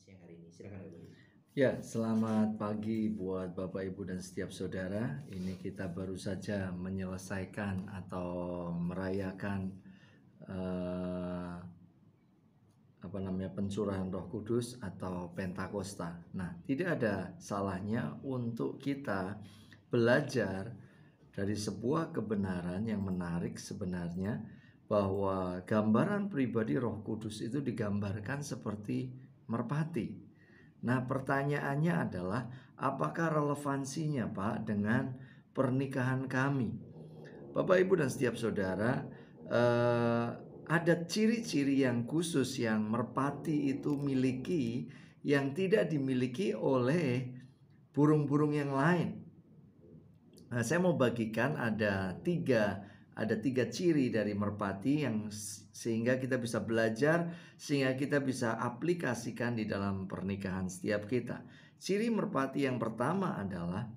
Siang hari ini, silakan Ibu. Ya, selamat pagi buat Bapak Ibu dan setiap saudara. Ini kita baru saja menyelesaikan atau merayakan pencurahan Roh Kudus atau Pentakosta. Nah, tidak ada salahnya untuk kita belajar dari sebuah kebenaran yang menarik sebenarnya, bahwa gambaran pribadi Roh Kudus itu digambarkan seperti merpati. Nah, pertanyaannya adalah apakah relevansinya Pak dengan pernikahan kami? Bapak Ibu dan setiap saudara, ada ciri-ciri yang khusus yang merpati itu miliki yang tidak dimiliki oleh burung-burung yang lain. Nah, saya mau bagikan ada tiga ciri dari merpati yang sehingga kita bisa belajar, sehingga kita bisa aplikasikan di dalam pernikahan setiap kita. Ciri merpati yang pertama adalah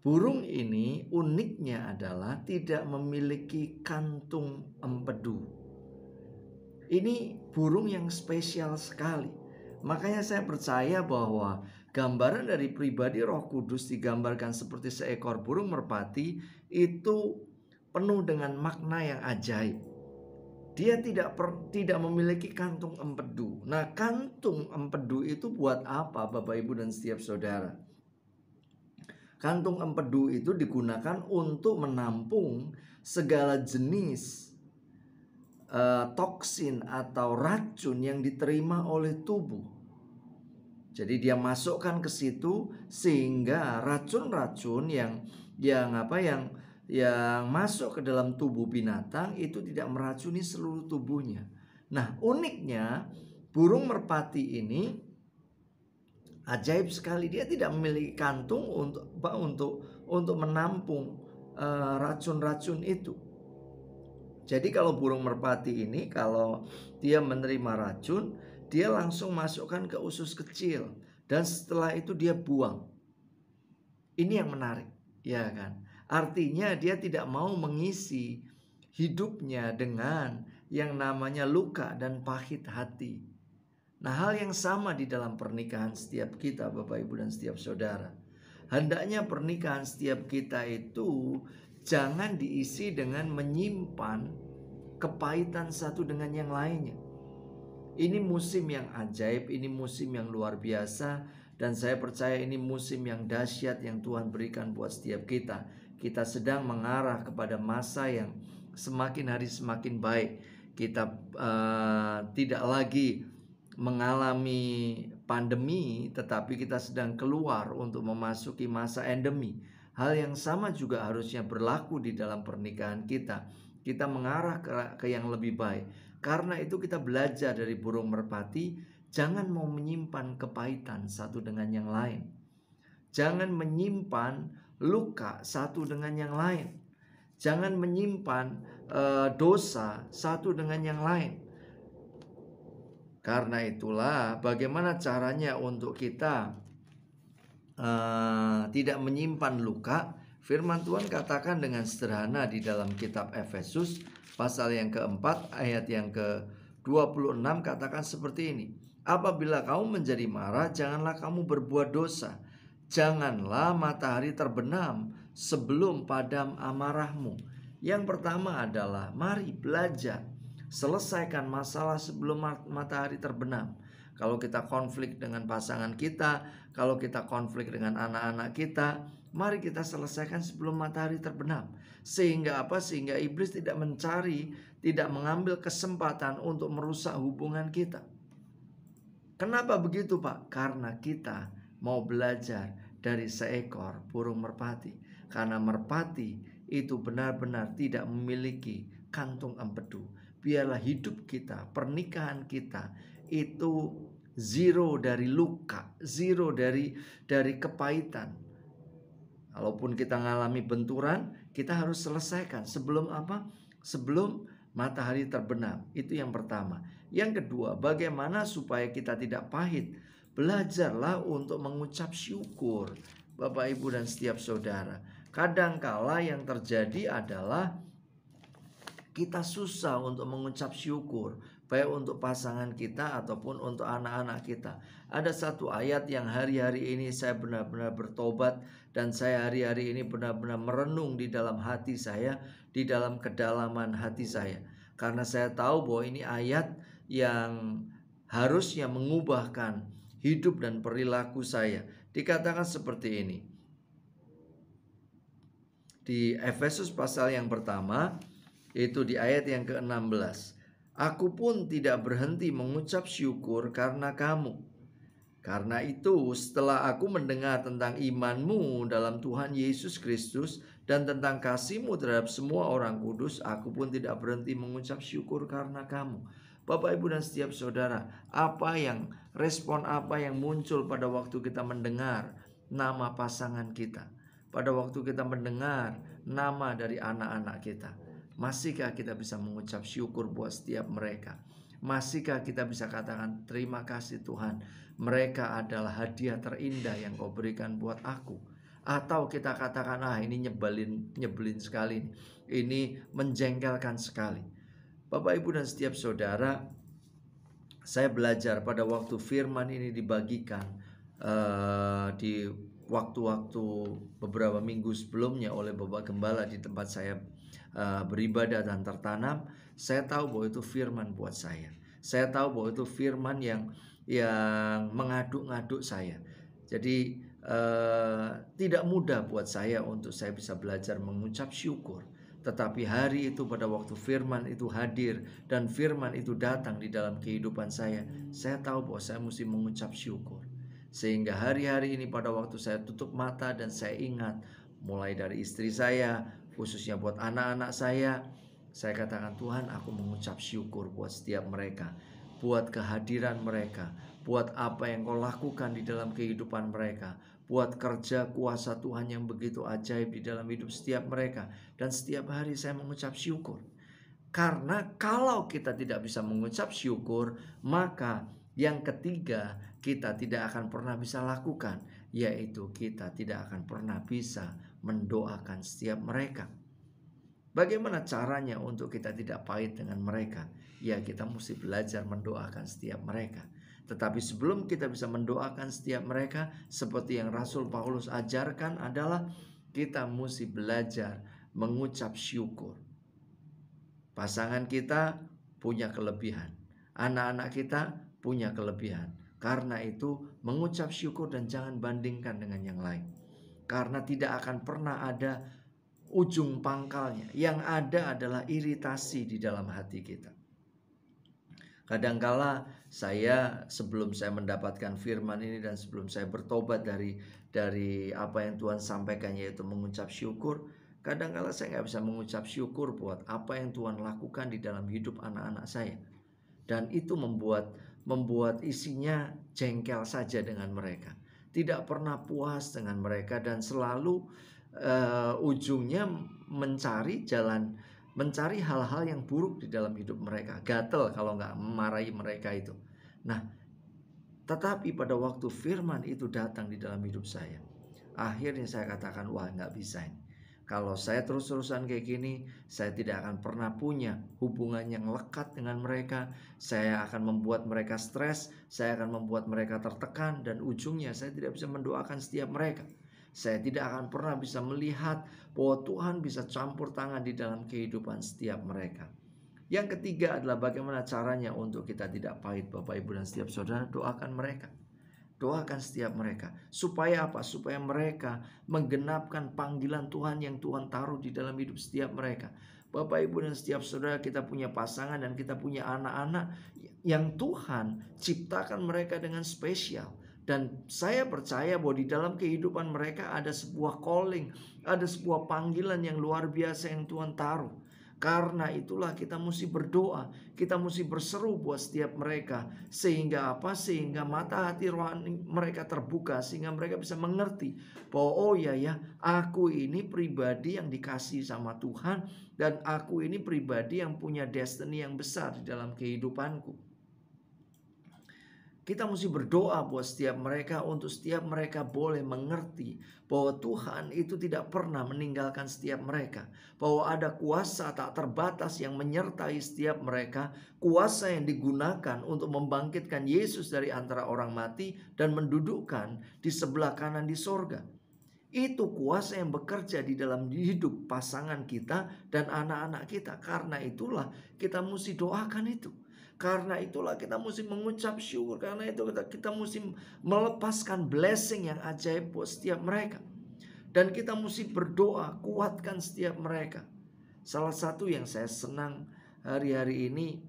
burung ini uniknya adalah tidak memiliki kantung empedu. Ini burung yang spesial sekali. Makanya saya percaya bahwa gambaran dari pribadi Roh Kudus digambarkan seperti seekor burung merpati itu penuh dengan makna yang ajaib. Dia tidak memiliki kantung empedu. Nah, kantung empedu itu buat apa Bapak Ibu dan setiap saudara? Kantung empedu itu digunakan untuk menampung segala jenis toksin atau racun yang diterima oleh tubuh. Jadi dia masukkan ke situ sehingga racun-racun yang masuk ke dalam tubuh binatang itu tidak meracuni seluruh tubuhnya. Nah, uniknya burung merpati ini ajaib sekali. Dia tidak memiliki kantung untuk menampung racun-racun itu. Jadi kalau burung merpati ini kalau dia menerima racun, dia langsung masukkan ke usus kecil dan setelah itu dia buang. Ini yang menarik, ya kan? Artinya dia tidak mau mengisi hidupnya dengan yang namanya luka dan pahit hati. Nah, hal yang sama di dalam pernikahan setiap kita, Bapak Ibu dan setiap saudara. Hendaknya pernikahan setiap kita itu jangan diisi dengan menyimpan kepahitan satu dengan yang lainnya. Ini musim yang ajaib, ini musim yang luar biasa, dan saya percaya ini musim yang dahsyat yang Tuhan berikan buat setiap kita. Kita sedang mengarah kepada masa yang semakin hari semakin baik. Kita tidak lagi mengalami pandemi, tetapi kita sedang keluar untuk memasuki masa endemi. Hal yang sama juga harusnya berlaku di dalam pernikahan kita. Kita mengarah ke yang lebih baik. Karena itu kita belajar dari burung merpati, jangan mau menyimpan kepahitan satu dengan yang lain. Jangan menyimpan luka satu dengan yang lain. Jangan menyimpan dosa satu dengan yang lain. Karena itulah bagaimana caranya untuk kita tidak menyimpan luka. Firman Tuhan katakan dengan sederhana di dalam kitab Efesus pasal yang keempat ayat yang ke-26 katakan seperti ini. Apabila kamu menjadi marah, janganlah kamu berbuat dosa. Janganlah matahari terbenam sebelum padam amarahmu. Yang pertama adalah mari belajar selesaikan masalah sebelum matahari terbenam. kalau kita konflik dengan pasangan kita, kalau kita konflik dengan anak-anak kita, mari kita selesaikan sebelum matahari terbenam. Sehingga apa? Sehingga iblis tidak tidak mengambil kesempatan untuk merusak hubungan kita. Kenapa begitu, Pak? Karena kita mau belajar dari seekor burung merpati. Karena merpati itu benar-benar tidak memiliki kantung empedu. Biarlah hidup kita, pernikahan kita itu zero dari luka, zero dari kepahitan. Walaupun kita mengalami benturan, kita harus selesaikan sebelum apa? Sebelum matahari terbenam. Itu yang pertama. Yang kedua, bagaimana supaya kita tidak pahit? Belajarlah untuk mengucap syukur, Bapak, Ibu, dan setiap saudara. Kadangkala yang terjadi adalah kita susah untuk mengucap syukur, baik untuk pasangan kita ataupun untuk anak-anak kita. Ada satu ayat yang hari-hari ini saya benar-benar bertobat, dan saya hari-hari ini benar-benar merenung di dalam hati saya, di dalam kedalaman hati saya. Karena saya tahu bahwa ini ayat yang harusnya mengubahkan hidup dan perilaku saya. Dikatakan seperti ini. Di Efesus pasal yang pertama, itu di ayat yang ke-16. Aku pun tidak berhenti mengucap syukur karena kamu. Karena itu, setelah aku mendengar tentang imanmu dalam Tuhan Yesus Kristus dan tentang kasihmu terhadap semua orang kudus, aku pun tidak berhenti mengucap syukur karena kamu. Bapak, Ibu, dan setiap saudara, respon apa yang muncul pada waktu kita mendengar nama pasangan kita, pada waktu kita mendengar nama dari anak-anak kita? Masihkah kita bisa mengucap syukur buat setiap mereka? Masihkah kita bisa katakan terima kasih Tuhan, mereka adalah hadiah terindah yang kau berikan buat aku? Atau kita katakan ini nyebelin sekali, ini menjengkelkan sekali. Bapak, Ibu, dan setiap saudara, saya belajar pada waktu firman ini dibagikan di waktu-waktu beberapa minggu sebelumnya oleh Bapak Gembala di tempat saya beribadah dan tertanam. Saya tahu bahwa itu firman buat saya. Saya tahu bahwa itu firman yang mengaduk-ngaduk saya. Jadi tidak mudah buat saya untuk saya bisa belajar mengucap syukur. Tetapi hari itu pada waktu firman itu hadir dan firman itu datang di dalam kehidupan saya tahu bahwa saya mesti mengucap syukur. Sehingga hari-hari ini pada waktu saya tutup mata dan saya ingat, mulai dari istri saya, khususnya buat anak-anak saya katakan, Tuhan, aku mengucap syukur buat setiap mereka, buat kehadiran mereka, buat apa yang kau lakukan di dalam kehidupan mereka, buat kerja kuasa Tuhan yang begitu ajaib di dalam hidup setiap mereka. Dan setiap hari saya mengucap syukur. Karena kalau kita tidak bisa mengucap syukur, maka yang ketiga kita tidak akan pernah bisa lakukan, yaitu kita tidak akan pernah bisa mendoakan setiap mereka. Bagaimana caranya untuk kita tidak pahit dengan mereka? Ya, kita mesti belajar mendoakan setiap mereka. Tetapi sebelum kita bisa mendoakan setiap mereka, seperti yang Rasul Paulus ajarkan adalah kita mesti belajar mengucap syukur. Pasangan kita punya kelebihan, anak-anak kita punya kelebihan. Karena itu mengucap syukur dan jangan bandingkan dengan yang lain. Karena tidak akan pernah ada ujung pangkalnya. Yang ada adalah iritasi di dalam hati kita. Kadangkala saya sebelum saya mendapatkan firman ini dan sebelum saya bertobat dari apa yang Tuhan sampaikan, yaitu mengucap syukur, kadangkala saya nggak bisa mengucap syukur buat apa yang Tuhan lakukan di dalam hidup anak-anak saya. Dan itu membuat isinya jengkel saja dengan mereka. Tidak pernah puas dengan mereka dan selalu ujungnya mencari hal-hal yang buruk di dalam hidup mereka. Gatel kalau nggak memarahi mereka itu. Nah, tetapi pada waktu firman itu datang di dalam hidup saya, akhirnya saya katakan, wah, nggak bisa ini. Kalau saya terus-terusan kayak gini, saya tidak akan pernah punya hubungan yang lekat dengan mereka. Saya akan membuat mereka stres, saya akan membuat mereka tertekan, dan ujungnya saya tidak bisa mendoakan setiap mereka. Saya tidak akan pernah bisa melihat bahwa Tuhan bisa campur tangan di dalam kehidupan setiap mereka. Yang ketiga adalah bagaimana caranya untuk kita tidak pahit. Bapak, Ibu, dan setiap saudara, doakan mereka. Doakan setiap mereka. Supaya apa? Supaya mereka menggenapkan panggilan Tuhan yang Tuhan taruh di dalam hidup setiap mereka. Bapak, Ibu, dan setiap saudara, kita punya pasangan dan kita punya anak-anak yang Tuhan ciptakan mereka dengan spesial. Dan saya percaya bahwa di dalam kehidupan mereka ada sebuah calling, ada sebuah panggilan yang luar biasa yang Tuhan taruh. Karena itulah kita mesti berdoa, kita mesti berseru buat setiap mereka. Sehingga apa? Sehingga mata hati rohani mereka terbuka, sehingga mereka bisa mengerti bahwa oh ya, aku ini pribadi yang dikasihi sama Tuhan, dan aku ini pribadi yang punya destiny yang besar di dalam kehidupanku. Kita mesti berdoa buat setiap mereka, untuk setiap mereka boleh mengerti bahwa Tuhan itu tidak pernah meninggalkan setiap mereka. Bahwa ada kuasa tak terbatas yang menyertai setiap mereka. Kuasa yang digunakan untuk membangkitkan Yesus dari antara orang mati dan mendudukkan di sebelah kanan di sorga. Itu kuasa yang bekerja di dalam hidup pasangan kita dan anak-anak kita. Karena itulah kita mesti doakan itu. Karena itulah kita mesti mengucap syukur. Karena itu kita mesti melepaskan blessing yang ajaib buat setiap mereka. Dan kita mesti berdoa, kuatkan setiap mereka. Salah satu yang saya senang hari-hari ini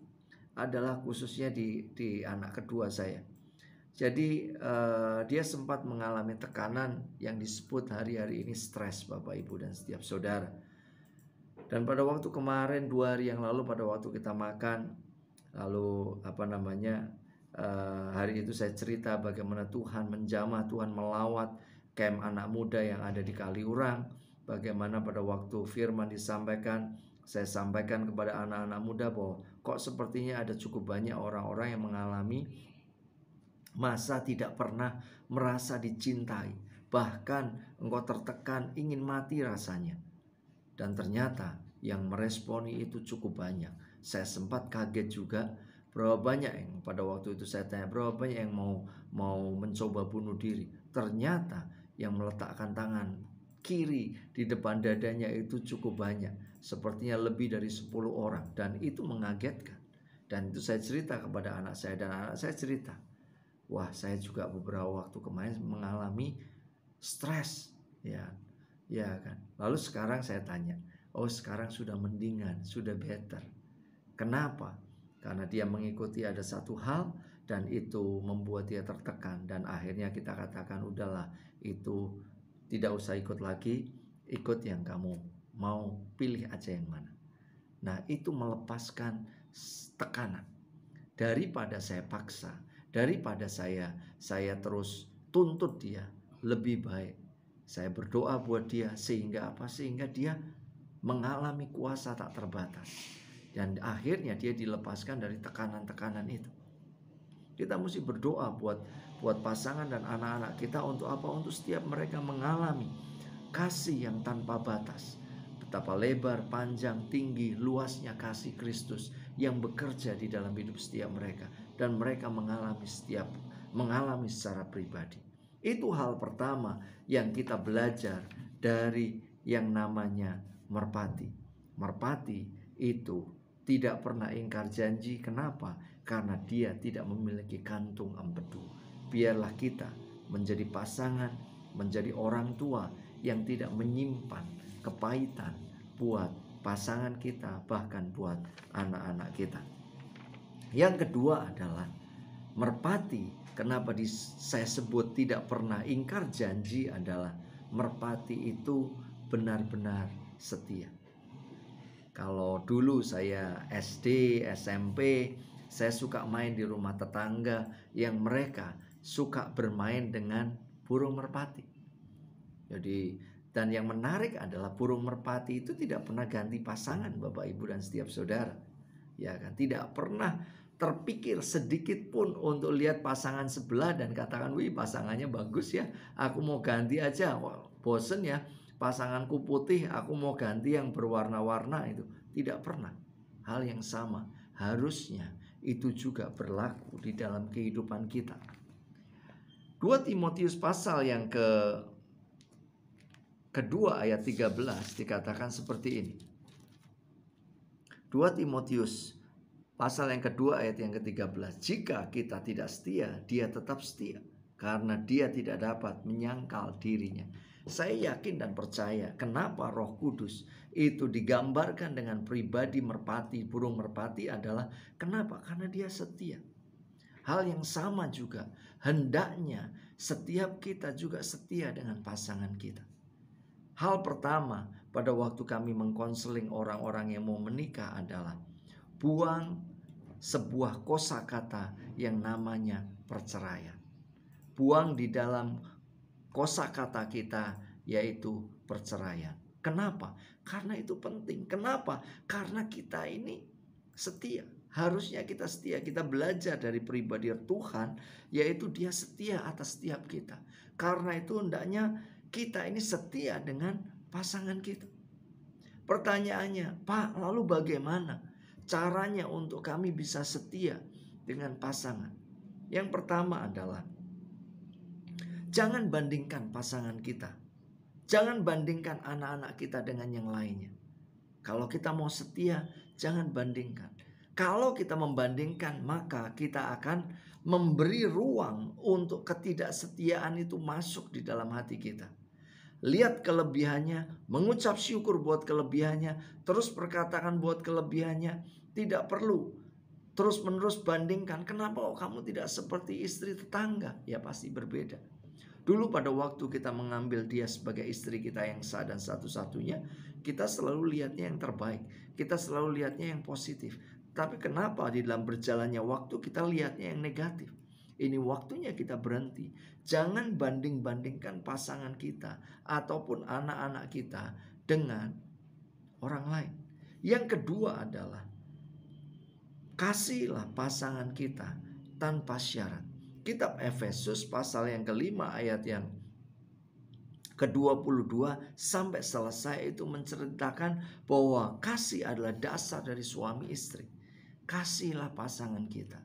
adalah khususnya di anak kedua saya. Jadi dia sempat mengalami tekanan yang disebut hari-hari ini stres, Bapak, Ibu, dan setiap saudara. Dan pada waktu kemarin 2 hari yang lalu, pada waktu kita makan, lalu hari itu saya cerita bagaimana Tuhan menjamah, Tuhan melawat camp anak muda yang ada di Kaliurang. Bagaimana pada waktu firman disampaikan, saya sampaikan kepada anak-anak muda bahwa kok sepertinya ada cukup banyak orang-orang yang mengalami masa tidak pernah merasa dicintai. Bahkan engkau tertekan, ingin mati rasanya. Dan ternyata yang meresponi itu cukup banyak. Saya sempat kaget juga, berapa banyak yang pada waktu itu saya tanya, berapa banyak yang mau mencoba bunuh diri. Ternyata yang meletakkan tangan kiri di depan dadanya itu cukup banyak. Sepertinya lebih dari 10 orang. Dan itu mengagetkan. Dan itu saya cerita kepada anak saya, dan anak saya cerita, wah, saya juga beberapa waktu kemarin mengalami stres, ya kan. Lalu sekarang saya tanya, oh sekarang sudah mendingan, sudah better. Kenapa? Karena dia mengikuti ada satu hal dan itu membuat dia tertekan, dan akhirnya kita katakan udahlah, itu tidak usah ikut lagi, ikut yang kamu mau, pilih aja yang mana. Nah, itu melepaskan tekanan. Daripada saya paksa, daripada saya terus tuntut dia, lebih baik saya berdoa buat dia. Sehingga apa? Sehingga dia mengalami kuasa tak terbatas, dan akhirnya dia dilepaskan dari tekanan-tekanan itu. Kita mesti berdoa buat pasangan dan anak-anak kita. Untuk apa? Untuk setiap mereka mengalami kasih yang tanpa batas. Betapa lebar, panjang, tinggi, luasnya kasih Kristus yang bekerja di dalam hidup setiap mereka, dan mereka mengalami secara pribadi. Itu hal pertama yang kita belajar dari yang namanya merpati. Merpati itu tidak pernah ingkar janji. Kenapa? Karena dia tidak memiliki kantung empedu. Biarlah kita menjadi pasangan, menjadi orang tua yang tidak menyimpan kepahitan buat pasangan kita, bahkan buat anak-anak kita. Yang kedua adalah merpati. Kenapa saya sebut tidak pernah ingkar janji adalah merpati itu benar-benar setia. Kalau dulu saya SD, SMP, saya suka main di rumah tetangga yang mereka suka bermain dengan burung merpati. Jadi, dan yang menarik adalah burung merpati itu tidak pernah ganti pasangan, Bapak, Ibu, dan setiap saudara. Ya kan, tidak pernah terpikir sedikit pun untuk lihat pasangan sebelah dan katakan, wih pasangannya bagus ya, aku mau ganti aja. Wah, bosen ya, pasanganku putih, aku mau ganti yang berwarna-warna. Itu tidak pernah. Hal yang sama harusnya itu juga berlaku di dalam kehidupan kita. 2 Timotius pasal yang kedua ayat 13 dikatakan seperti ini. 2 2 Timotius pasal yang kedua ayat yang ke-13. Jika kita tidak setia, dia tetap setia, karena dia tidak dapat menyangkal dirinya. Saya yakin dan percaya kenapa Roh Kudus itu digambarkan dengan pribadi merpati, burung merpati adalah kenapa? Karena dia setia. Hal yang sama juga, hendaknya setiap kita juga setia dengan pasangan kita. Hal pertama pada waktu kami mengkonseling orang-orang yang mau menikah adalah buang sebuah kosakata yang namanya perceraian. Buang di dalam kosakata kita yaitu perceraian. Kenapa? Karena itu penting. Kenapa? Karena kita ini setia. Harusnya kita setia. Kita belajar dari pribadi Tuhan, yaitu dia setia atas setiap kita. Karena itu hendaknya kita ini setia dengan pasangan kita. Pertanyaannya, Pak, lalu bagaimana caranya untuk kami bisa setia dengan pasangan? Yang pertama adalah jangan bandingkan pasangan kita. Jangan bandingkan anak-anak kita dengan yang lainnya. Kalau kita mau setia, jangan bandingkan. Kalau kita membandingkan, maka kita akan memberi ruang untuk ketidaksetiaan itu masuk di dalam hati kita. Lihat kelebihannya, mengucap syukur buat kelebihannya, terus perkatakan buat kelebihannya. Tidak perlu terus-menerus bandingkan. Kenapa kamu tidak seperti istri tetangga? Ya pasti berbeda. Dulu pada waktu kita mengambil dia sebagai istri kita yang sah dan satu-satunya, kita selalu lihatnya yang terbaik. Kita selalu lihatnya yang positif. Tapi kenapa di dalam berjalannya waktu kita lihatnya yang negatif? Ini waktunya kita berhenti. Jangan banding-bandingkan pasangan kita ataupun anak-anak kita dengan orang lain. Yang kedua adalah kasihlah pasangan kita tanpa syarat. Kitab Efesus pasal yang kelima ayat yang ke-22 sampai selesai itu menceritakan bahwa kasih adalah dasar dari suami istri. Kasihlah pasangan kita.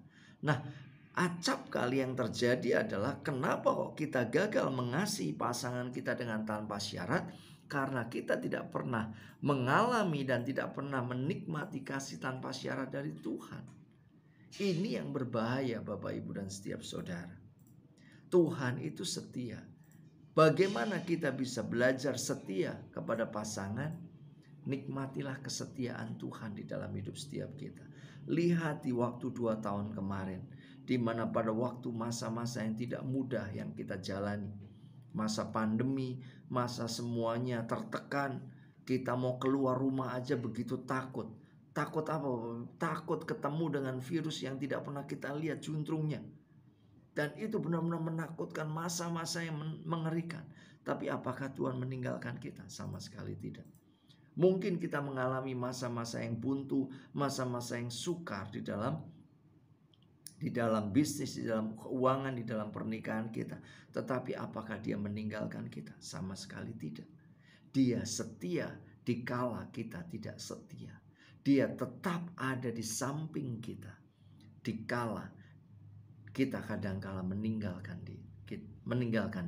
Nah, acap kali yang terjadi adalah kenapa kok kita gagal mengasihi pasangan kita dengan tanpa syarat? Karena kita tidak pernah mengalami dan tidak pernah menikmati kasih tanpa syarat dari Tuhan. Ini yang berbahaya Bapak Ibu dan setiap saudara. Tuhan itu setia. Bagaimana kita bisa belajar setia kepada pasangan? Nikmatilah kesetiaan Tuhan di dalam hidup setiap kita. Lihat di waktu 2 tahun kemarin, di mana pada waktu masa-masa yang tidak mudah yang kita jalani, masa pandemi, masa semuanya tertekan, kita mau keluar rumah aja begitu takut. Takut apa? Takut ketemu dengan virus yang tidak pernah kita lihat juntrungnya. Dan itu benar-benar menakutkan, masa-masa yang mengerikan. Tapi apakah Tuhan meninggalkan kita? Sama sekali tidak. Mungkin kita mengalami masa-masa yang buntu, masa-masa yang sukar di dalam bisnis, di dalam keuangan, di dalam pernikahan kita. Tetapi apakah dia meninggalkan kita? Sama sekali tidak. Dia setia dikala kita tidak setia. Dia tetap ada di samping kita dikala kita kadang-kala meninggalkan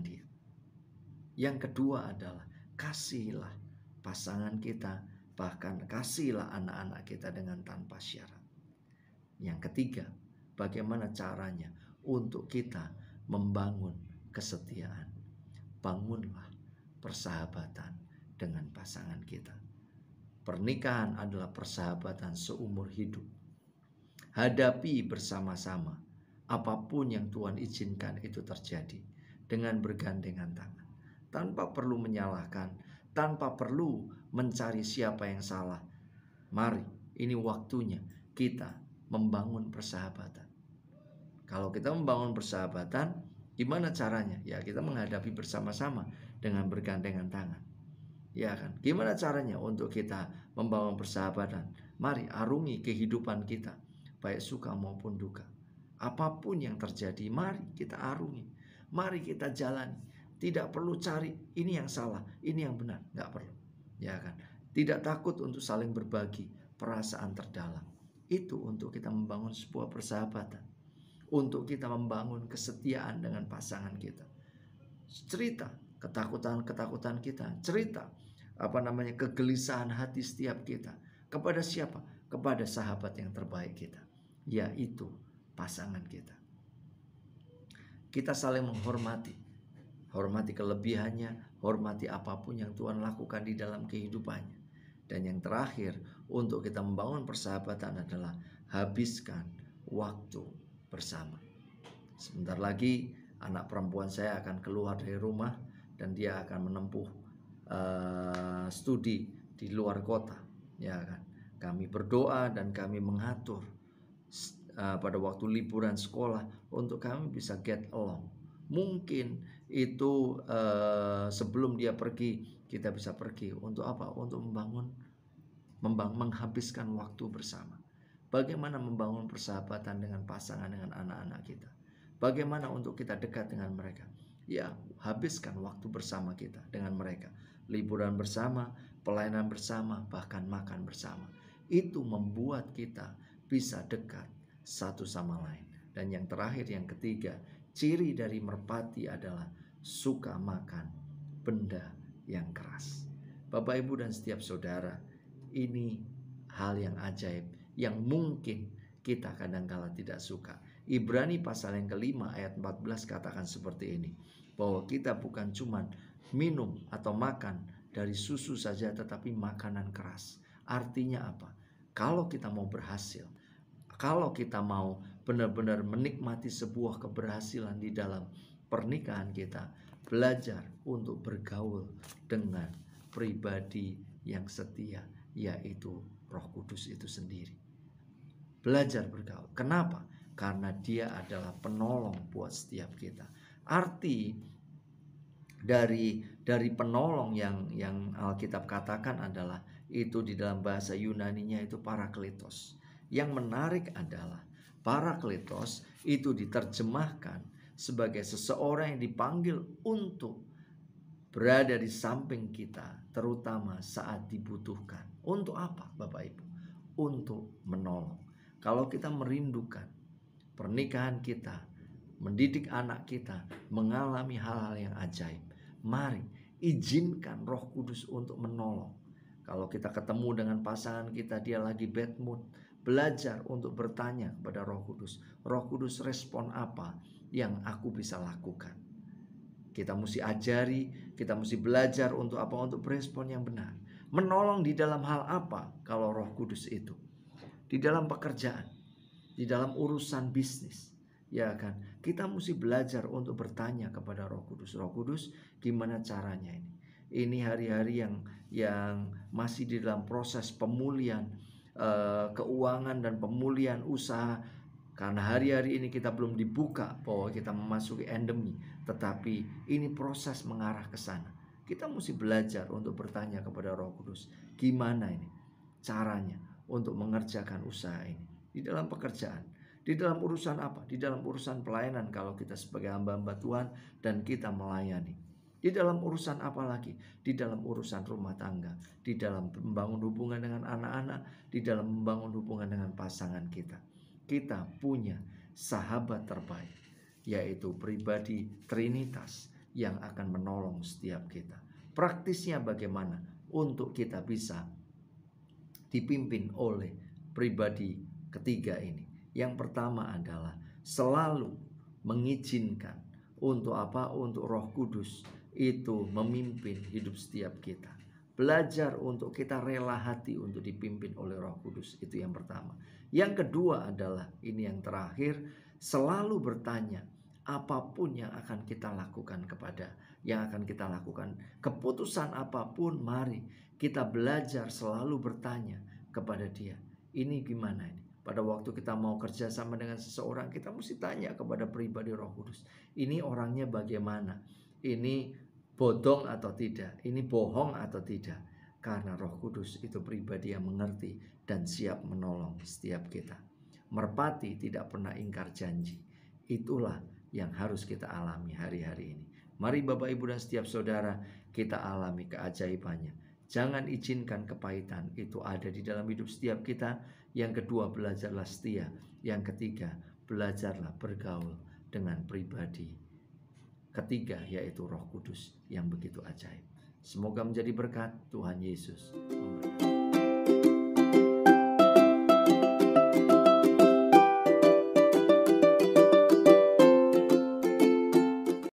dia. Yang kedua adalah kasihilah pasangan kita, bahkan kasihilah anak-anak kita dengan tanpa syarat. Yang ketiga, bagaimana caranya untuk kita membangun kesetiaan? Bangunlah persahabatan dengan pasangan kita. Pernikahan adalah persahabatan seumur hidup. Hadapi bersama-sama apapun yang Tuhan izinkan itu terjadi dengan bergandengan tangan, tanpa perlu menyalahkan, tanpa perlu mencari siapa yang salah. Mari, ini waktunya kita membangun persahabatan. Kalau kita membangun persahabatan, gimana caranya? Ya, kita menghadapi bersama-sama dengan bergandengan tangan. Ya kan? Gimana caranya untuk kita membangun persahabatan? Mari arungi kehidupan kita, baik suka maupun duka. Apapun yang terjadi, mari kita arungi. Mari kita jalani. Tidak perlu cari ini yang salah, ini yang benar, nggak perlu. Ya kan? Tidak takut untuk saling berbagi perasaan terdalam. Itu untuk kita membangun sebuah persahabatan. Untuk kita membangun kesetiaan dengan pasangan kita. Cerita ketakutan kita, cerita kegelisahan hati setiap kita. Kepada siapa? kepada sahabat yang terbaik kita, yaitu pasangan kita. Kita saling menghormati, hormati kelebihannya, hormati apapun yang Tuhan lakukan di dalam kehidupannya. Dan yang terakhir, untuk kita membangun persahabatan adalah habiskan waktu bersama. Sebentar lagi anak perempuan saya akan keluar dari rumah dan dia akan menempuh studi di luar kota, ya kan. Kami berdoa dan kami mengatur pada waktu liburan sekolah untuk kami bisa get along. Mungkin itu sebelum dia pergi, kita bisa pergi untuk apa? Untuk menghabiskan waktu bersama. Bagaimana membangun persahabatan dengan pasangan, dengan anak-anak kita. Bagaimana untuk kita dekat dengan mereka. Ya, habiskan waktu bersama kita dengan mereka. Liburan bersama, pelayanan bersama, bahkan makan bersama. Itu membuat kita bisa dekat satu sama lain. Dan yang terakhir, yang ketiga, ciri dari merpati adalah suka makan benda yang keras. Bapak, Ibu, dan setiap saudara, ini hal yang ajaib yang mungkin kita kadangkala tidak suka. Ibrani pasal yang kelima ayat 14 katakan seperti ini, bahwa kita bukan cuma minum atau makan dari susu saja, tetapi makanan keras. Artinya apa? Kalau kita mau berhasil, kalau kita mau benar-benar menikmati sebuah keberhasilan di dalam pernikahan kita, belajar untuk bergaul dengan pribadi yang setia, yaitu Roh Kudus itu sendiri. Belajar bergaul. Kenapa? Karena dia adalah penolong buat setiap kita. Arti dari penolong yang Alkitab katakan adalah itu di dalam bahasa Yunaninya itu parakletos. Yang menarik adalah parakletos itu diterjemahkan sebagai seseorang yang dipanggil untuk berada di samping kita, terutama saat dibutuhkan. Untuk apa, Bapak Ibu? Untuk menolong. Kalau kita merindukan pernikahan kita, mendidik anak kita, mengalami hal-hal yang ajaib, mari izinkan Roh Kudus untuk menolong. Kalau kita ketemu dengan pasangan kita, dia lagi bad mood, belajar untuk bertanya kepada Roh Kudus. Roh Kudus, respon apa yang aku bisa lakukan? Kita mesti ajari, kita mesti belajar untuk apa? Untuk berespon yang benar. Menolong di dalam hal apa kalau Roh Kudus itu? Di dalam pekerjaan, di dalam urusan bisnis, ya kan? Kita mesti belajar untuk bertanya kepada Roh Kudus. Roh Kudus, gimana caranya ini? Ini hari-hari yang masih di dalam proses pemulihan keuangan dan pemulihan usaha. Karena hari-hari ini kita belum dibuka bahwa kita memasuki endemi, tetapi ini proses mengarah ke sana. Kita mesti belajar untuk bertanya kepada Roh Kudus, gimana ini caranya untuk mengerjakan usaha ini di dalam pekerjaan, di dalam urusan apa? Di dalam urusan pelayanan kalau kita sebagai hamba-hamba Tuhan dan kita melayani. Di dalam urusan apa lagi? Di dalam urusan rumah tangga, di dalam membangun hubungan dengan anak-anak, di dalam membangun hubungan dengan pasangan kita. Kita punya sahabat terbaik, yaitu pribadi Trinitas yang akan menolong setiap kita. Praktisnya bagaimana untuk kita bisa dipimpin oleh pribadi ketiga ini? Yang pertama adalah selalu mengizinkan untuk apa? Untuk Roh Kudus itu memimpin hidup setiap kita. Belajar untuk kita rela hati untuk dipimpin oleh Roh Kudus, itu yang pertama. Yang kedua adalah, ini yang terakhir, selalu bertanya apapun yang akan kita lakukan keputusan apapun, mari kita belajar selalu bertanya kepada Dia. Ini gimana ini? Pada waktu kita mau kerja sama dengan seseorang, kita mesti tanya kepada pribadi Roh Kudus. Ini orangnya bagaimana? Ini bodong atau tidak? Ini bohong atau tidak? Karena Roh Kudus itu pribadi yang mengerti dan siap menolong setiap kita. Merpati tidak pernah ingkar janji. Itulah yang harus kita alami hari-hari ini. Mari Bapak, Ibu, dan setiap saudara, kita alami keajaibannya. Jangan izinkan kepahitan itu ada di dalam hidup setiap kita. Yang kedua, belajarlah setia. Yang ketiga, belajarlah bergaul dengan pribadi ketiga, yaitu Roh Kudus yang begitu ajaib. Semoga menjadi berkat. Tuhan Yesus memberkati.